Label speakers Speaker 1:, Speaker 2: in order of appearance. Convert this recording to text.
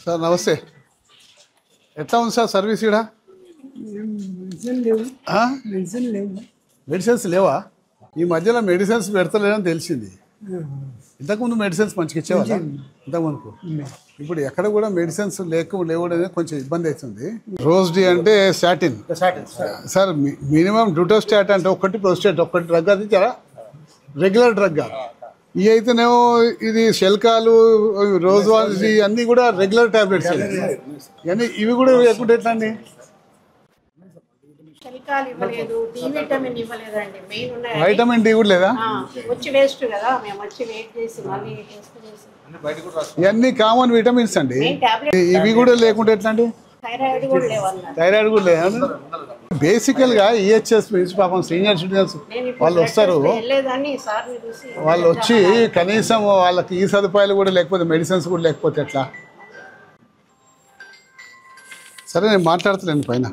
Speaker 1: Sir నమస్తే. ఎట్లా ఉంది సార్ సర్వీస్ ఇక్కడ? మెడిసిన్స్ లేవా? ఈ మధ్యలో మెడిసిన్స్ పెడతలేదని తెలిసింది. ఇంతకుముందు మెడిసిన్స్ మంచిగా ఇచ్చేవాళ్ళ ఇంతకుముందుకు. ఇప్పుడు ఎక్కడ కూడా మెడిసిన్స్ లేవడం కొంచెం ఇబ్బంది అవుతుంది. రోజ్డీ అంటే స్టాటిన్ సార్, మినిమం డ్యూటోస్టాట్ అంటే ఒకటి, ప్రోస్టేట్ ఒకటి డ్రగ్, అది చాలా రెగ్యులర్ డ్రగ్. ఇవి అయితేనేమో ఇది శల్కాలు, రోజు వాల్సి అన్నీ కూడా రెగ్యులర్ టాబ్లెట్స్. కానీ ఇవి కూడా ఎక్కువ ఎట్లా అండి? వైటమిన్ డి కూడా లేదా? ఇవన్నీ కామన్ విటమిన్స్ అండి. ఇవి కూడా లేకుంటే ఎట్లా అండి? థైరాయిడ్ కూడా లేదా? బేసికల్గా ఈహెచ్ఎస్ పాపం సీనియర్ సిటిజన్స్ వాళ్ళు వస్తారు, వాళ్ళు వచ్చి కనీసం వాళ్ళకి ఈ సదుపాయాలు కూడా లేకపోతే, మెడిసిన్స్ కూడా లేకపోతే ఎట్లా? సరే నేను మాట్లాడుతున్నాను పైన.